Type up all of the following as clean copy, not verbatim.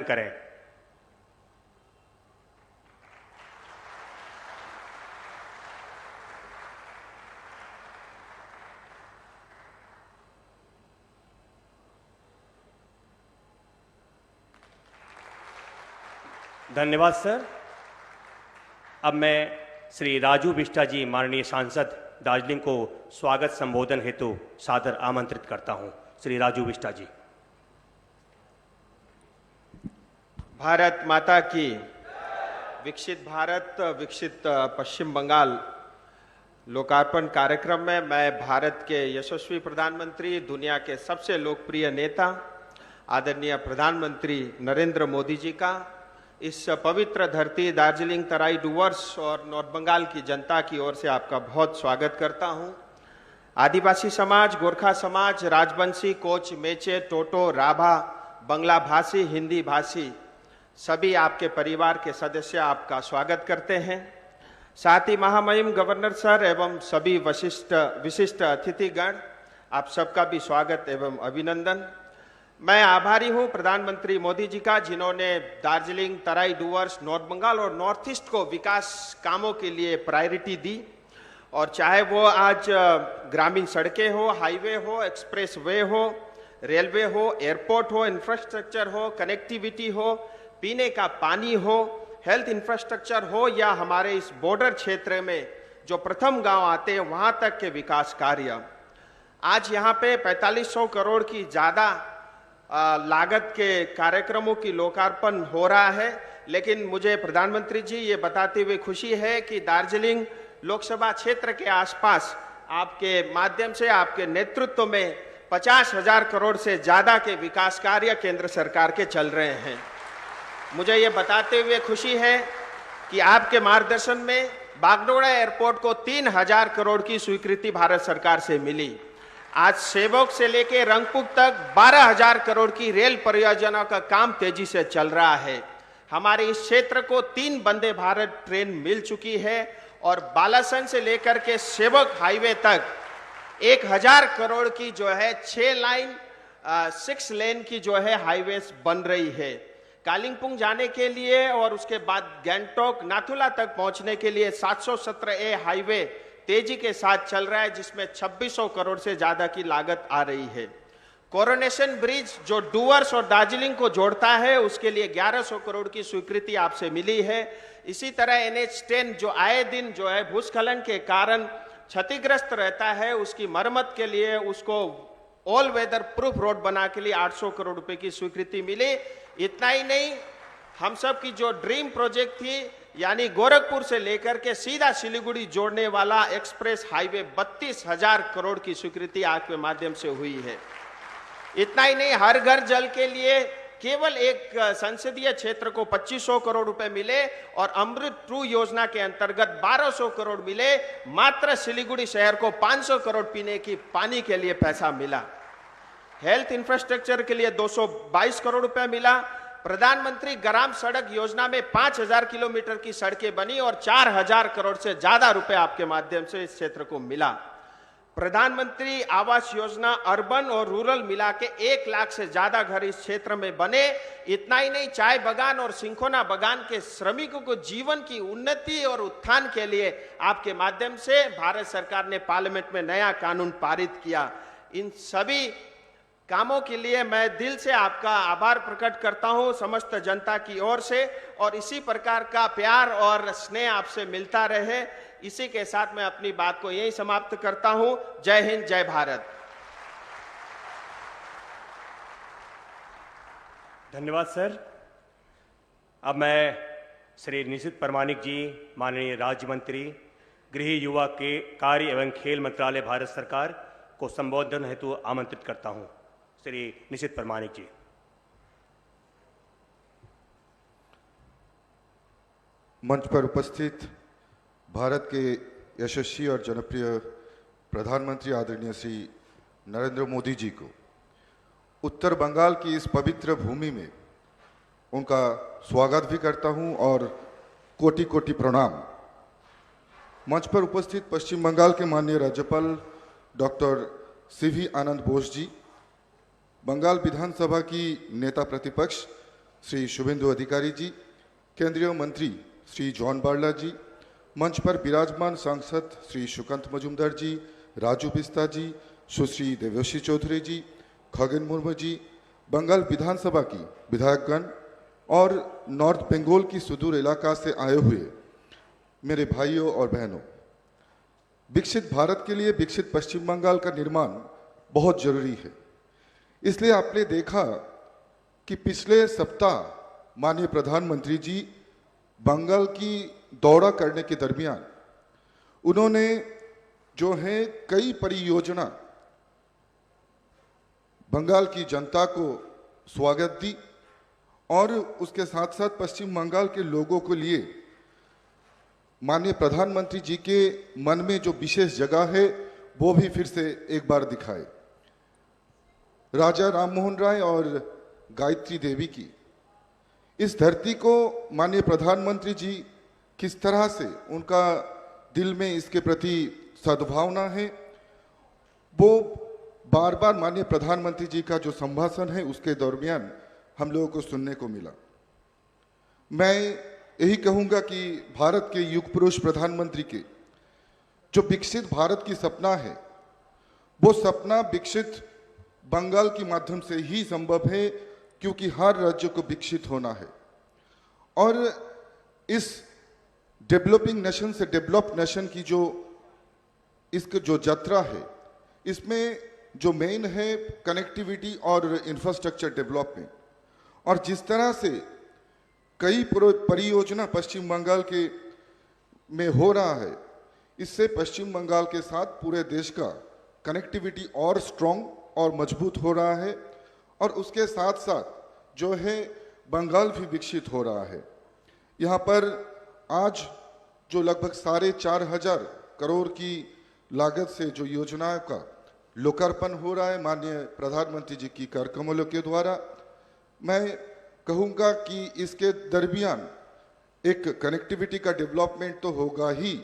करें। धन्यवाद सर। अब मैं श्री राजू बिष्टा जी माननीय सांसद दार्जिलिंग को स्वागत संबोधन हेतु सादर आमंत्रित करता हूं। श्री राजू बिष्टा जी। भारत माता की। विकसित भारत विकसित पश्चिम बंगाल लोकार्पण कार्यक्रम में मैं भारत के यशस्वी प्रधानमंत्री, दुनिया के सबसे लोकप्रिय नेता आदरणीय प्रधानमंत्री नरेंद्र मोदी जी का इस पवित्र धरती दार्जिलिंग तराई डुवर्स और नॉर्थ बंगाल की जनता की ओर से आपका बहुत स्वागत करता हूं। आदिवासी समाज, गोरखा समाज, राजवंशी, कोच, मेचे, टोटो, राभा, बंगला भाषी, हिंदी भाषी सभी आपके परिवार के सदस्य आपका स्वागत करते हैं। साथ ही महामहिम गवर्नर सर एवं सभी विशिष्ट अतिथिगण, आप सबका भी स्वागत एवं अभिनंदन। मैं आभारी हूं प्रधानमंत्री मोदी जी का, जिन्होंने दार्जिलिंग, तराई डुवर्स, नॉर्थ बंगाल और नॉर्थ ईस्ट को विकास कामों के लिए प्रायोरिटी दी। और चाहे वो आज ग्रामीण सड़कें हो, हाईवे हो, एक्सप्रेस वे हो, रेलवे हो, एयरपोर्ट हो, इंफ्रास्ट्रक्चर हो, कनेक्टिविटी हो, पीने का पानी हो, हेल्थ इंफ्रास्ट्रक्चर हो, या हमारे इस बॉर्डर क्षेत्र में जो प्रथम गांव आते हैं वहां तक के विकास कार्य। आज यहाँ पे 4500 करोड़ की ज्यादा लागत के कार्यक्रमों की लोकार्पण हो रहा है। लेकिन मुझे प्रधानमंत्री जी ये बताते हुए खुशी है कि दार्जिलिंग लोकसभा क्षेत्र के आसपास आपके माध्यम से, आपके नेतृत्व में 50,000 करोड़ से ज्यादा के विकास कार्य केंद्र सरकार के चल रहे हैं। मुझे ये बताते हुए खुशी है कि आपके मार्गदर्शन में बागडोगरा एयरपोर्ट को 3,000 करोड़ की स्वीकृति भारत सरकार से मिली। आज सेवक से लेकर रंगपुर तक 12,000 करोड़ की रेल परियोजना का काम तेजी से चल रहा है। हमारे इस क्षेत्र को 3 वंदे भारत ट्रेन मिल चुकी है और बालासन से लेकर के सेवक हाईवे तक 1,000 करोड़ की जो है 6 लेन की जो है हाईवेज बन रही है। कालिंपोंग जाने के लिए और उसके बाद गैंगटोक, नाथुला तक पहुंचने के लिए 717A हाईवे तेजी के साथ चल रहा है, जिसमें 2600 करोड़ से ज्यादा की लागत आ रही है। कोरोनेशन ब्रिज जो डुवर्स और दार्जिलिंग को जोड़ता है, उसके लिए 1100 करोड़ की स्वीकृति आपसे मिली है। इसी तरह NH10 जो आए दिन जो है भूस्खलन के कारण क्षतिग्रस्त रहता है, उसकी मरम्मत के लिए, उसको ऑल वेदर प्रूफ रोड बना के लिए 800 करोड़ रुपए की स्वीकृति मिली। इतना ही नहीं, हम सब की जो ड्रीम प्रोजेक्ट थी, यानी गोरखपुर से लेकर के सीधा सिलीगुड़ी जोड़ने वाला एक्सप्रेस हाईवे 32,000 करोड़ की स्वीकृति आपके माध्यम से हुई है। इतना ही नहीं, हर घर जल के लिए केवल एक संसदीय क्षेत्र को 2500 करोड़ रुपए मिले और अमृत 2 योजना के अंतर्गत 1200 करोड़ मिले। मात्र सिलीगुड़ी शहर को 500 करोड़ पीने की पानी के लिए पैसा मिला। हेल्थ इंफ्रास्ट्रक्चर के लिए 222 करोड़ रुपए मिला। प्रधानमंत्री ग्राम सड़क योजना में 5,000 किलोमीटर की सड़कें बनी और 4,000 करोड़ से ज्यादा रुपए आपके माध्यम से इस क्षेत्र को मिला। प्रधानमंत्री आवास योजना अर्बन और रूरल मिला के 1 लाख से ज्यादा घर इस क्षेत्र में बने। इतना ही नहीं, चाय बागान और सिंखोना बागान के श्रमिकों को जीवन की उन्नति और उत्थान के लिए आपके माध्यम से भारत सरकार ने पार्लियामेंट में नया कानून पारित किया। इन सभी कामों के लिए मैं दिल से आपका आभार प्रकट करता हूं समस्त जनता की ओर से, और इसी प्रकार का प्यार और स्नेह आपसे मिलता रहे। इसी के साथ मैं अपनी बात को यही समाप्त करता हूं। जय हिंद, जय भारत। धन्यवाद सर। अब मैं श्री निशित परमानिक जी माननीय राज्य मंत्री गृह, युवा के कार्य एवं खेल मंत्रालय भारत सरकार को संबोधन हेतु आमंत्रित करता हूं। श्री निशित परमानिक जी। मंच पर उपस्थित भारत के यशस्वी और जनप्रिय प्रधानमंत्री आदरणीय श्री नरेंद्र मोदी जी को उत्तर बंगाल की इस पवित्र भूमि में उनका स्वागत भी करता हूं और कोटि कोटि प्रणाम। मंच पर उपस्थित पश्चिम बंगाल के माननीय राज्यपाल डॉक्टर CV आनंद बोस जी, बंगाल विधानसभा की नेता प्रतिपक्ष श्री शुभेंदु अधिकारी जी, केंद्रीय मंत्री श्री जॉन बार्ला जी, मंच पर विराजमान सांसद श्री सुकांत मजुमदार जी, राजू बिस्ता जी, सुश्री देवश्री चौधरी जी, खगन मुर्मू जी, बंगाल विधानसभा की विधायकगण और नॉर्थ बंगाल की सुदूर इलाका से आए हुए मेरे भाइयों और बहनों, विकसित भारत के लिए विकसित पश्चिम बंगाल का निर्माण बहुत जरूरी है। इसलिए आपने देखा कि पिछले सप्ताह माननीय प्रधानमंत्री जी बंगाल की दौरा करने के दरमियान उन्होंने जो है कई परियोजना बंगाल की जनता को स्वागत दी और उसके साथ साथ पश्चिम बंगाल के लोगों के लिए माननीय प्रधानमंत्री जी के मन में जो विशेष जगह है वो भी फिर से एक बार दिखाए। राजा राममोहन राय और गायत्री देवी की इस धरती को माननीय प्रधानमंत्री जी किस तरह से उनका दिल में इसके प्रति सद्भावना है, वो बार बार माननीय प्रधानमंत्री जी का जो संभाषण है उसके दरमियान हम लोगों को सुनने को मिला। मैं यही कहूंगा कि भारत के युग पुरुष प्रधानमंत्री के जो विकसित भारत की सपना है, वो सपना विकसित बंगाल के माध्यम से ही संभव है, क्योंकि हर राज्य को विकसित होना है। और इस डेवलपिंग नेशन से डेवलप नेशन की जो इसकी जो यात्रा है, इसमें जो मेन है कनेक्टिविटी और इंफ्रास्ट्रक्चर डेवलपमेंट, और जिस तरह से कई परियोजना पश्चिम बंगाल के में हो रहा है, इससे पश्चिम बंगाल के साथ पूरे देश का कनेक्टिविटी और स्ट्रॉन्ग और मजबूत हो रहा है, और उसके साथ साथ जो है बंगाल भी विकसित हो रहा है। यहाँ पर आज जो लगभग 4,500 करोड़ की लागत से जो योजनाओं का लोकार्पण हो रहा है माननीय प्रधानमंत्री जी की कार्यक्रमों के द्वारा, मैं कहूँगा कि इसके दरमियान एक कनेक्टिविटी का डेवलपमेंट तो होगा ही,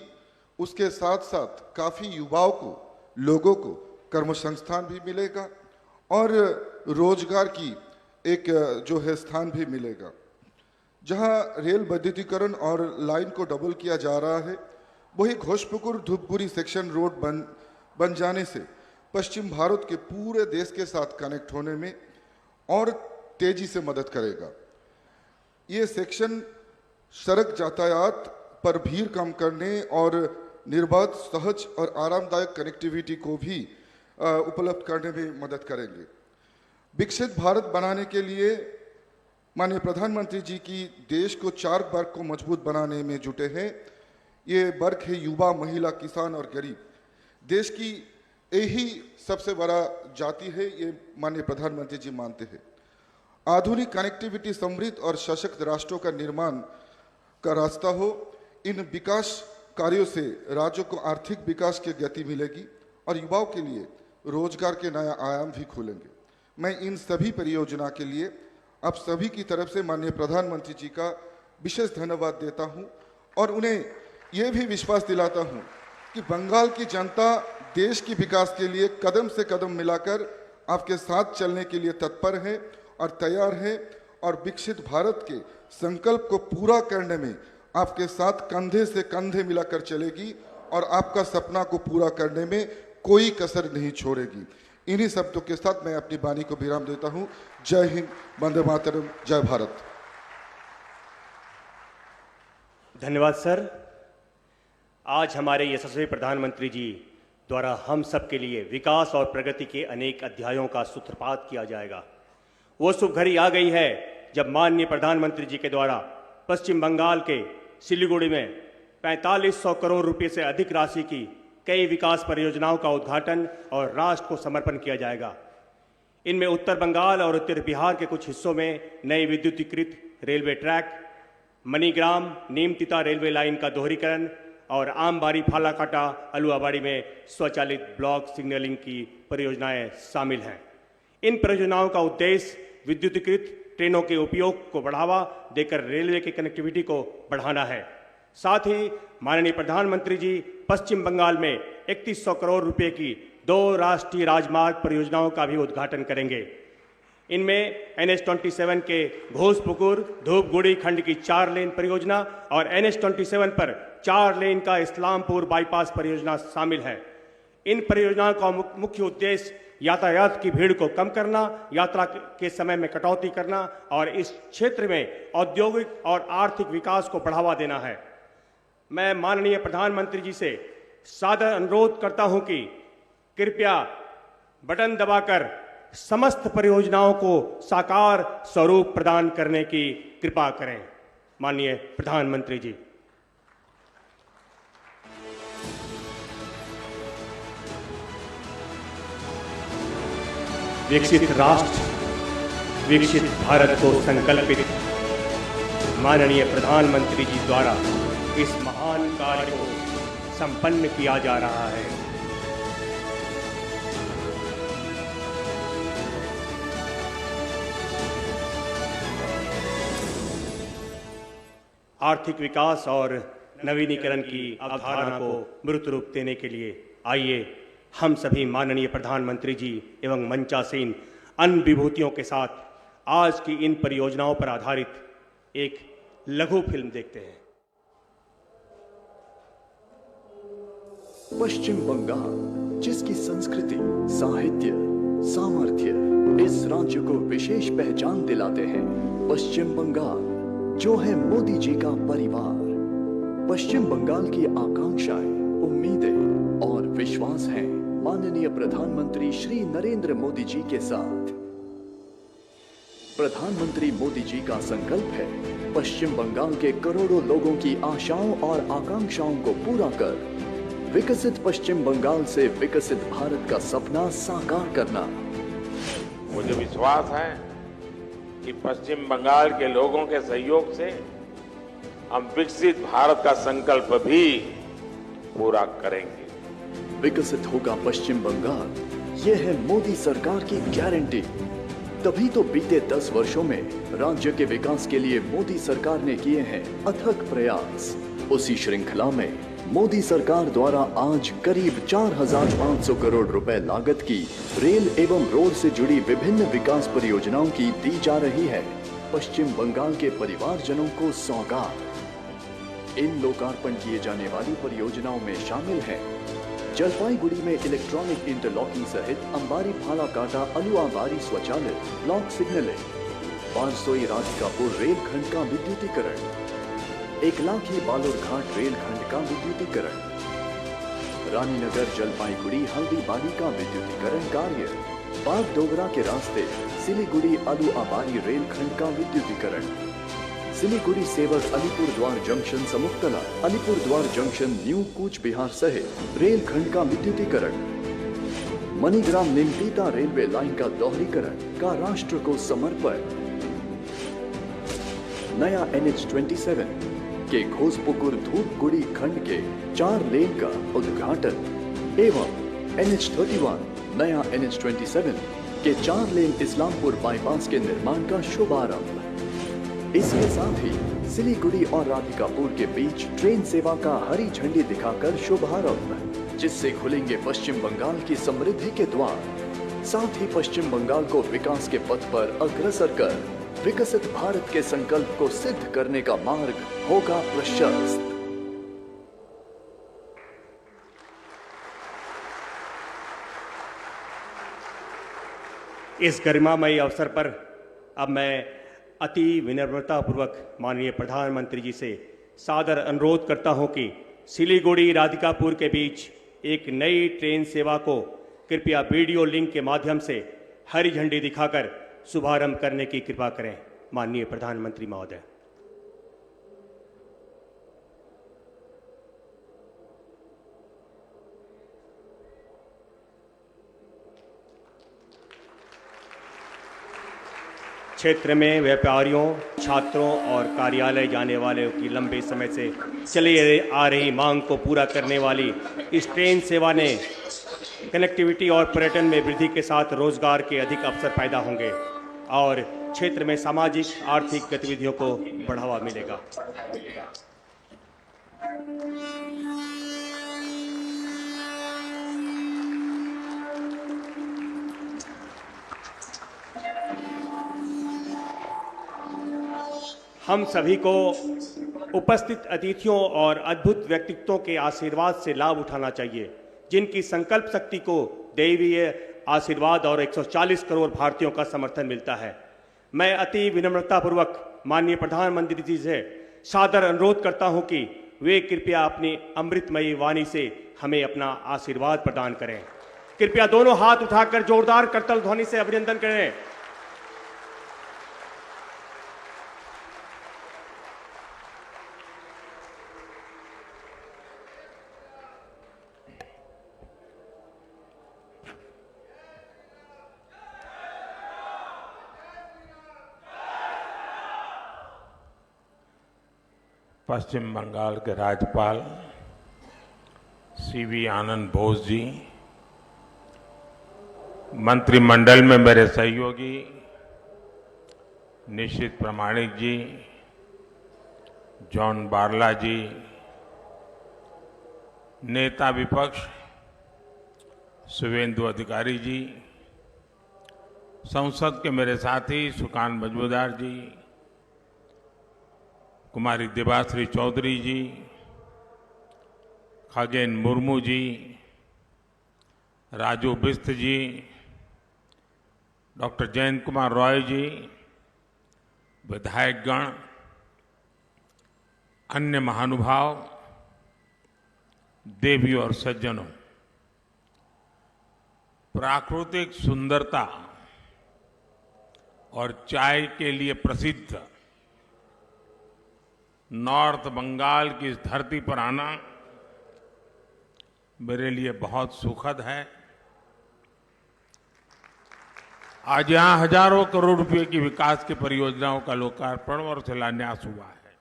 उसके साथ साथ काफ़ी युवाओं को, लोगों को कर्म संस्थान भी मिलेगा और रोजगार की एक जो है स्थान भी मिलेगा। जहां रेल विद्युतीकरण और लाइन को डबल किया जा रहा है, वही घोषपुकुर धूपगुड़ी सेक्शन रोड बन जाने से पश्चिम भारत के पूरे देश के साथ कनेक्ट होने में और तेजी से मदद करेगा। ये सेक्शन सड़क यातायात पर भीड़ कम करने और निर्बाध, सहज और आरामदायक कनेक्टिविटी को भी उपलब्ध करने में मदद करेंगे। विकसित भारत बनाने के लिए माननीय प्रधानमंत्री जी की देश को 4 वर्ग को मजबूत बनाने में जुटे हैं। ये वर्ग है युवा, महिला, किसान और गरीब। देश की यही सबसे बड़ा जाति है, ये माननीय प्रधानमंत्री जी मानते हैं। आधुनिक कनेक्टिविटी समृद्ध और सशक्त राष्ट्रों का निर्माण का रास्ता हो। इन विकास कार्यों से राज्यों को आर्थिक विकास की गति मिलेगी और युवाओं के लिए रोजगार के नया आयाम भी खुलेंगे। मैं इन सभी परियोजना के लिए आप सभी की तरफ से माननीय प्रधानमंत्री जी का विशेष धन्यवाद देता हूं और उन्हें यह भी विश्वास दिलाता हूं कि बंगाल की जनता देश की विकास के लिए कदम से कदम मिलाकर आपके साथ चलने के लिए तत्पर है और तैयार है, और विकसित भारत के संकल्प को पूरा करने में आपके साथ कंधे से कंधे मिलाकर चलेगी और आपका सपना को पूरा करने में कोई कसर नहीं छोड़ेगी। इन्हीं शब्दों के साथ मैं अपनी वाणी को विराम देता हूं। जय हिंद, वंदे मातरम, जय भारत। धन्यवाद सर। आज हमारे यशस्वी प्रधानमंत्री जी द्वारा हम सब के लिए विकास और प्रगति के अनेक अध्यायों का सूत्रपात किया जाएगा। वो शुभ घड़ी आ गई है जब माननीय प्रधानमंत्री जी के द्वारा पश्चिम बंगाल के सिलीगुड़ी में 4500 करोड़ रुपए से अधिक राशि की कई विकास परियोजनाओं का उद्घाटन और राष्ट्र को समर्पण किया जाएगा। इनमें उत्तर बंगाल और उत्तर बिहार के कुछ हिस्सों में नई विद्युतीकृत railway track, Manigram Nimtita railway line का दोहरीकरण और आमबाड़ी फालाकाटा अलुआबाड़ी में स्वचालित ब्लॉक सिग्नलिंग की परियोजनाएं शामिल हैं। इन परियोजनाओं का उद्देश्य विद्युतीकृत ट्रेनों के उपयोग को बढ़ावा देकर रेलवे की कनेक्टिविटी को बढ़ाना है। साथ ही माननीय प्रधानमंत्री जी पश्चिम बंगाल में 3100 करोड़ रुपए की 2 राष्ट्रीय राजमार्ग परियोजनाओं का भी उद्घाटन करेंगे। इनमें NH-27 के घोसपुकुर धूपगुड़ी खंड की 4 लेन परियोजना और NH-27 पर 4 लेन का इस्लामपुर बाईपास परियोजना शामिल है। इन परियोजनाओं का मुख्य उद्देश्य यातायात की भीड़ को कम करना, यात्रा के समय में कटौती करना और इस क्षेत्र में औद्योगिक और आर्थिक विकास को बढ़ावा देना है। मैं माननीय प्रधानमंत्री जी से सादर अनुरोध करता हूं कि कृपया बटन दबाकर समस्त परियोजनाओं को साकार स्वरूप प्रदान करने की कृपा करें। माननीय प्रधानमंत्री जी। विकसित राष्ट्र, विकसित भारत को संकल्पित माननीय प्रधानमंत्री जी द्वारा इस महान कार्य को संपन्न किया जा रहा है। आर्थिक विकास और नवीनीकरण की अवधारणा को मूर्त रूप देने के लिए आइए हम सभी माननीय प्रधानमंत्री जी एवं मंचासीन अन्य विभूतियों के साथ आज की इन परियोजनाओं पर आधारित एक लघु फिल्म देखते हैं। पश्चिम बंगाल, जिसकी संस्कृति, साहित्य, सामर्थ्य इस राज्य को विशेष पहचान दिलाते हैं। पश्चिम बंगाल जो है मोदी जी का परिवार। पश्चिम बंगाल की आकांक्षाएं, उम्मीदें और विश्वास हैं माननीय प्रधानमंत्री श्री नरेंद्र मोदी जी के साथ। प्रधानमंत्री मोदी जी का संकल्प है पश्चिम बंगाल के करोड़ों लोगों की आशाओं और आकांक्षाओं को पूरा कर विकसित पश्चिम बंगाल से विकसित भारत का सपना साकार करना। मुझे विश्वास है कि पश्चिम बंगाल के लोगों के सहयोग से हम विकसित भारत का संकल्प भी पूरा करेंगे। विकसित होगा पश्चिम बंगाल, ये है मोदी सरकार की गारंटी। तभी तो बीते 10 वर्षों में राज्य के विकास के लिए मोदी सरकार ने किए हैं अथक प्रयास। उसी श्रृंखला में मोदी सरकार द्वारा आज करीब 4,500 करोड़ रुपए लागत की रेल एवं रोड से जुड़ी विभिन्न विकास परियोजनाओं की दी जा रही है पश्चिम बंगाल के परिवारजनों को सौगात। इन लोकार्पण किए जाने वाली परियोजनाओं में शामिल हैं जलपाईगुड़ी में इलेक्ट्रॉनिक इंटरलॉकिंग सहित अंबारी फालाकाटा अलुआबारी स्वचालित ब्लॉक सिग्नलिंग, बारसोई राधिकापुर रेलखंड का विद्युतीकरण, एकलाखी बालूरघाट रेलखंड का विद्युतीकरण, रानीनगर जलपाईगुड़ी हल्दीबाड़ी का विद्युतीकरण कार्य, बागडोगरा के रास्ते सिलीगुड़ी अलुआबारी रेलखंड का विद्युतीकरण, सिलीगुड़ी सेवक अलीपुर द्वार जंक्शन समुक्तला अलीपुर द्वार जंक्शन न्यू कूच बिहार सहित रेलखंड का विद्युतीकरण, मणिग्राम निमतीता रेलवे लाइन का दोहरीकरण का राष्ट्र को समर्पण, नया NH-27 के घोसपुकुर धूपगुड़ी खंड के 4 लेन का उद्घाटन एवं NH-31 नया NH-27 के 4 लेन इस्लामपुर बाईपास के निर्माण का शुभारंभ। इसके साथ ही सिलीगुड़ी और राधिकापुर के बीच ट्रेन सेवा का हरी झंडी दिखाकर शुभारंभ, जिससे खुलेंगे पश्चिम बंगाल की समृद्धि के द्वार। साथ ही पश्चिम बंगाल को विकास के पथ पर अग्रसर कर विकसित भारत के संकल्प को सिद्ध करने का मार्ग होगा प्रशस्त। इस गरिमामयी अवसर पर अब मैं अति विनम्रतापूर्वक माननीय प्रधानमंत्री जी से सादर अनुरोध करता हूं कि सिलीगुड़ी राधिकापुर के बीच एक नई ट्रेन सेवा को कृपया वीडियो लिंक के माध्यम से हरी झंडी दिखाकर शुभारंभ करने की कृपा करें। माननीय प्रधानमंत्री महोदय। क्षेत्र में व्यापारियों, छात्रों और कार्यालय जाने वालों की लंबे समय से चली आ रही मांग को पूरा करने वाली इस ट्रेन सेवा ने कनेक्टिविटी और पर्यटन में वृद्धि के साथ रोजगार के अधिक अवसर पैदा होंगे और क्षेत्र में सामाजिक आर्थिक गतिविधियों को बढ़ावा मिलेगा। हम सभी को उपस्थित अतिथियों और अद्भुत व्यक्तित्वों के आशीर्वाद से लाभ उठाना चाहिए, जिनकी संकल्प शक्ति को दैवीय आशीर्वाद और 140 करोड़ भारतीयों का समर्थन मिलता है। मैं अति विनम्रतापूर्वक माननीय प्रधानमंत्री जी से सादर अनुरोध करता हूं कि वे कृपया अपनी अमृतमयी वाणी से हमें अपना आशीर्वाद प्रदान करें। कृपया दोनों हाथ उठाकर जोरदार करतल ध्वनि से अभिनंदन करें। पश्चिम बंगाल के राज्यपाल सीवी आनंद बोस जी, मंत्रिमंडल में मेरे सहयोगी निशित प्रमाणिक जी, जॉन बारला जी, नेता विपक्ष शुभेंदु अधिकारी जी, संसद के मेरे साथी सुकांत मजूमदार जी, कुमारी देबाश्री चौधरी जी, खगेन मुर्मू जी, राजू बिस्त जी, डॉक्टर जयंत कुमार रॉय जी, विधायकगण, अन्य महानुभाव, देवी और सज्जनों, प्राकृतिक सुंदरता और चाय के लिए प्रसिद्ध नॉर्थ बंगाल की इस धरती पर आना मेरे लिए बहुत सुखद है। आज यहां हजारों करोड़ रुपए की विकास की परियोजनाओं का लोकार्पण और शिलान्यास हुआ है।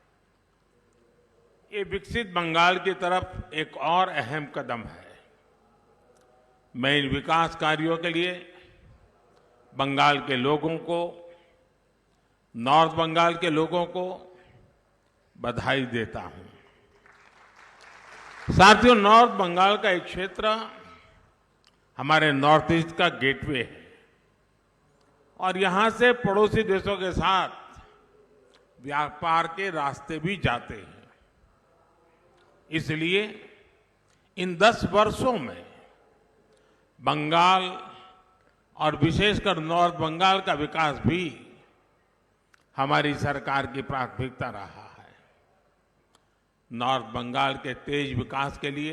ये विकसित बंगाल की तरफ एक और अहम कदम है। मैं इन विकास कार्यों के लिए बंगाल के लोगों को, नॉर्थ बंगाल के लोगों को बधाई देता हूं। साथियों, नॉर्थ बंगाल का एक क्षेत्र हमारे नॉर्थ ईस्ट का गेटवे है और यहां से पड़ोसी देशों के साथ व्यापार के रास्ते भी जाते हैं। इसलिए इन 10 वर्षों में बंगाल और विशेषकर नॉर्थ बंगाल का विकास भी हमारी सरकार की प्राथमिकता रहा है। नॉर्थ बंगाल के तेज विकास के लिए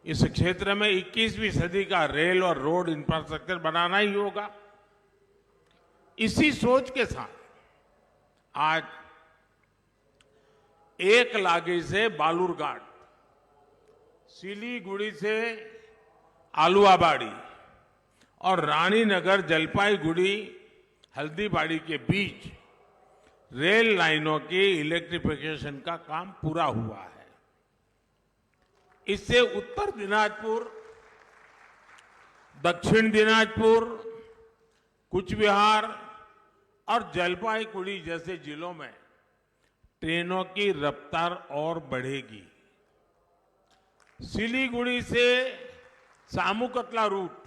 इस क्षेत्र में 21वीं सदी का रेल और रोड इंफ्रास्ट्रक्चर बनाना ही होगा। इसी सोच के साथ आज एक लागी से बालूरघाट, सिलीगुड़ी से आलुआबाड़ी और रानीनगर जलपाईगुड़ी हल्दीबाड़ी के बीच रेल लाइनों की इलेक्ट्रिफिकेशन का काम पूरा हुआ है। इससे उत्तर दिनाजपुर, दक्षिण दिनाजपुर, कुचबिहार और जलपाईगुड़ी जैसे जिलों में ट्रेनों की रफ्तार और बढ़ेगी। सिलीगुड़ी से सामुकतला रूट,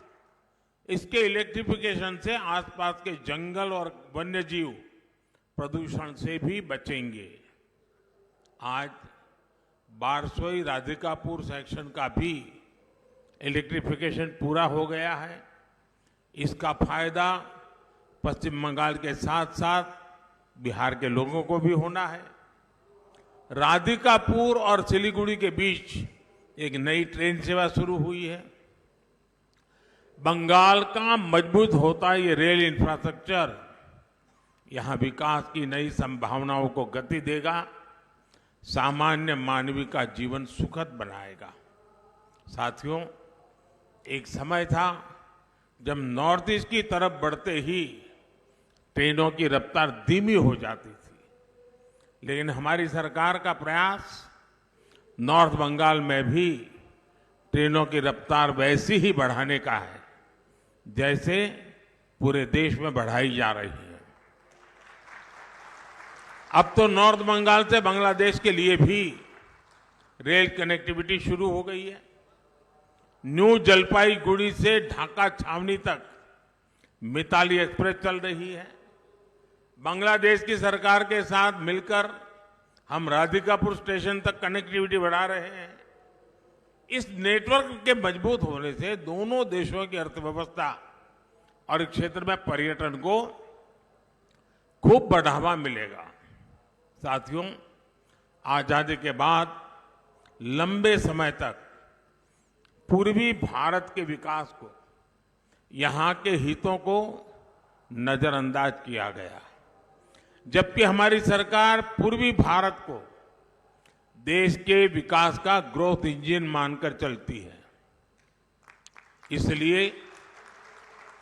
इसके इलेक्ट्रिफिकेशन से आसपास के जंगल और वन्यजीव प्रदूषण से भी बचेंगे। आज बारसोई राधिकापुर सेक्शन का भी इलेक्ट्रिफिकेशन पूरा हो गया है। इसका फायदा पश्चिम बंगाल के साथ साथ बिहार के लोगों को भी होना है। राधिकापुर और सिलीगुड़ी के बीच एक नई ट्रेन सेवा शुरू हुई है। बंगाल का मजबूत होता ये रेल इंफ्रास्ट्रक्चर यहां विकास की नई संभावनाओं को गति देगा, सामान्य मानवीय का जीवन सुखद बनाएगा। साथियों, एक समय था जब नॉर्थ ईस्ट की तरफ बढ़ते ही ट्रेनों की रफ्तार धीमी हो जाती थी, लेकिन हमारी सरकार का प्रयास नॉर्थ बंगाल में भी ट्रेनों की रफ्तार वैसी ही बढ़ाने का है जैसे पूरे देश में बढ़ाई जा रही है। अब तो नॉर्थ बंगाल से बांग्लादेश के लिए भी रेल कनेक्टिविटी शुरू हो गई है। न्यू जलपाईगुड़ी से ढाका छावनी तक मिताली एक्सप्रेस चल रही है। बांग्लादेश की सरकार के साथ मिलकर हम राधिकापुर स्टेशन तक कनेक्टिविटी बढ़ा रहे हैं। इस नेटवर्क के मजबूत होने से दोनों देशों की अर्थव्यवस्था और इस क्षेत्र में पर्यटन को खूब बढ़ावा मिलेगा। साथियों, आजादी के बाद लंबे समय तक पूर्वी भारत के विकास को, यहां के हितों को नजरअंदाज किया गया, जबकि हमारी सरकार पूर्वी भारत को देश के विकास का ग्रोथ इंजन मानकर चलती है। इसलिए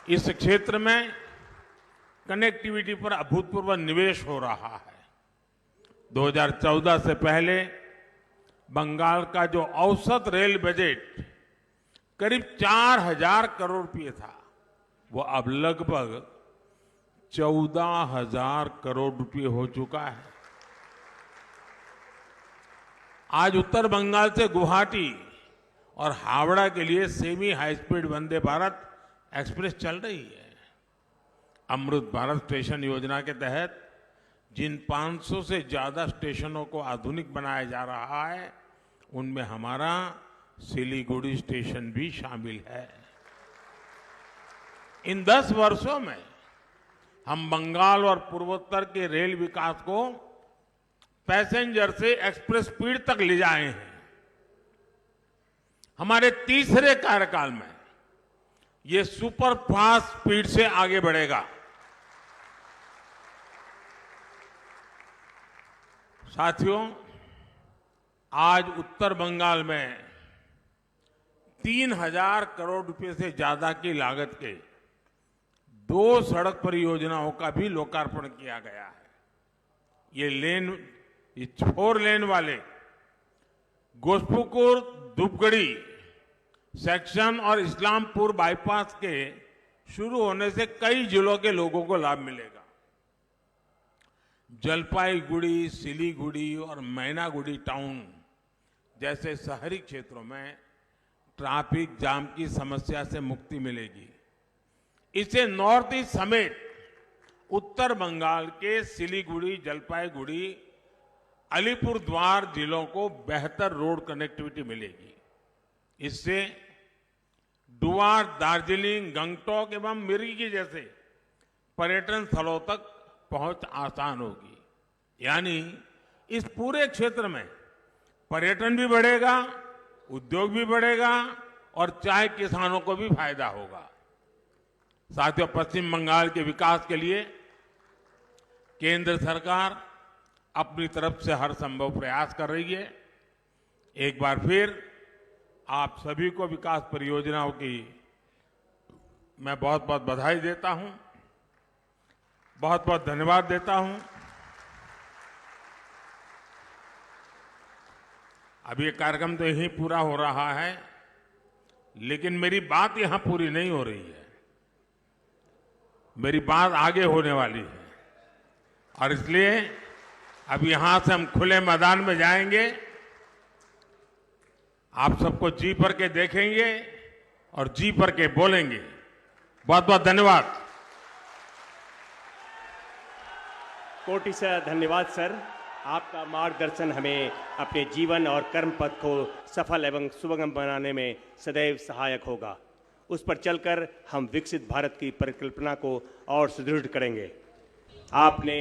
इस क्षेत्र में कनेक्टिविटी पर अभूतपूर्व निवेश हो रहा है। 2014 से पहले बंगाल का जो औसत रेल बजट करीब 4,000 करोड़ रुपए था, वो अब लगभग 14,000 करोड़ रुपए हो चुका है। आज उत्तर बंगाल से गुवाहाटी और हावड़ा के लिए semi high speed Vande Bharat express चल रही है। अमृत भारत स्टेशन योजना के तहत जिन 500 से ज्यादा स्टेशनों को आधुनिक बनाया जा रहा है, उनमें हमारा सिलीगुड़ी स्टेशन भी शामिल है। इन 10 वर्षों में हम बंगाल और पूर्वोत्तर के रेल विकास को पैसेंजर से एक्सप्रेस स्पीड तक ले जाए हैं। हमारे तीसरे कार्यकाल में ये सुपर फास्ट स्पीड से आगे बढ़ेगा। साथियों, आज उत्तर बंगाल में 3,000 करोड़ रुपए से ज्यादा की लागत के 2 सड़क परियोजनाओं का भी लोकार्पण किया गया है। ये 4 लेन वाले गोसपुकुर धूपगढ़ी सेक्शन और इस्लामपुर बाईपास के शुरू होने से कई जिलों के लोगों को लाभ मिलेगा। जलपाईगुड़ी, सिलीगुड़ी और मैनागुड़ी टाउन जैसे शहरी क्षेत्रों में ट्रैफिक जाम की समस्या से मुक्ति मिलेगी। इससे नॉर्थ ईस्ट समेत उत्तर बंगाल के सिलीगुड़ी, जलपाईगुड़ी, अलीपुरद्वार जिलों को बेहतर रोड कनेक्टिविटी मिलेगी। इससे डुआर, दार्जिलिंग, गंगटोक एवं मिरिकी जैसे पर्यटन स्थलों तक पहुंच आसान होगी। यानी इस पूरे क्षेत्र में पर्यटन भी बढ़ेगा, उद्योग भी बढ़ेगा और चाय किसानों को भी फायदा होगा। साथियों, पश्चिम बंगाल के विकास के लिए केंद्र सरकार अपनी तरफ से हर संभव प्रयास कर रही है। एक बार फिर आप सभी को विकास परियोजनाओं की मैं बहुत बहुत बधाई देता हूं, बहुत बहुत धन्यवाद देता हूं। अब ये कार्यक्रम तो यहीं पूरा हो रहा है, लेकिन मेरी बात यहां पूरी नहीं हो रही है। मेरी बात आगे होने वाली है और इसलिए अब यहां से हम खुले मैदान में जाएंगे, आप सबको जी भर के देखेंगे और जी भर के बोलेंगे। बहुत बहुत धन्यवाद। कोटि से धन्यवाद सर। आपका मार्गदर्शन हमें अपने जीवन और कर्म पथ को सफल एवं सुगम बनाने में सदैव सहायक होगा। उस पर चलकर हम विकसित भारत की परिकल्पना को और सुदृढ़ करेंगे। आपने